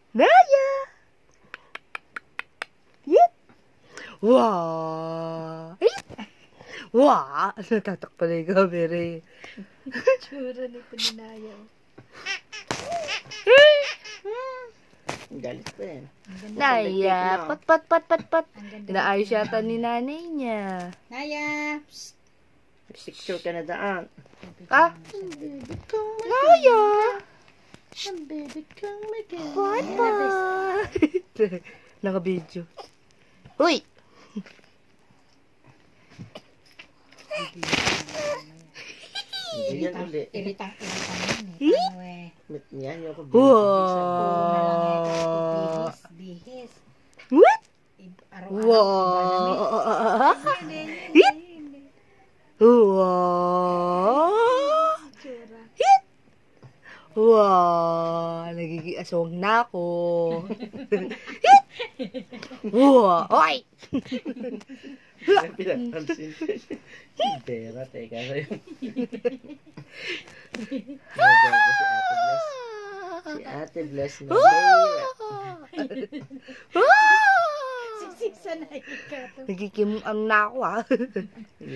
Naya! Yip! Wah! Wah! Natatakpa na yung camera eh. Tsura nito ni Naya. Galit pa yan. Naya! Pat. Ang ganda. Inaayos yata ni nanay niya. Naya! Psst! Picture ka na daan. Ah? Baby kong Naya! Ang baby kong maganda. Pat. Naka-video. Uy! Hindi yan uli. Iritang yan eh. Ano eh. Ba't yan yung ako Wow! Bihis. What? Araw-araw. Wow! Hit! Wow! Tsura. Hit! Wow! Nagigiaswang na ako. Hit! Wow! Oy! Pinapansin. Pera, teka na yun. Nagawin ko si Ate Bless. Si Ate Bless na pera. Siksik sa Naya ka. Nagkikim ano na ako ah.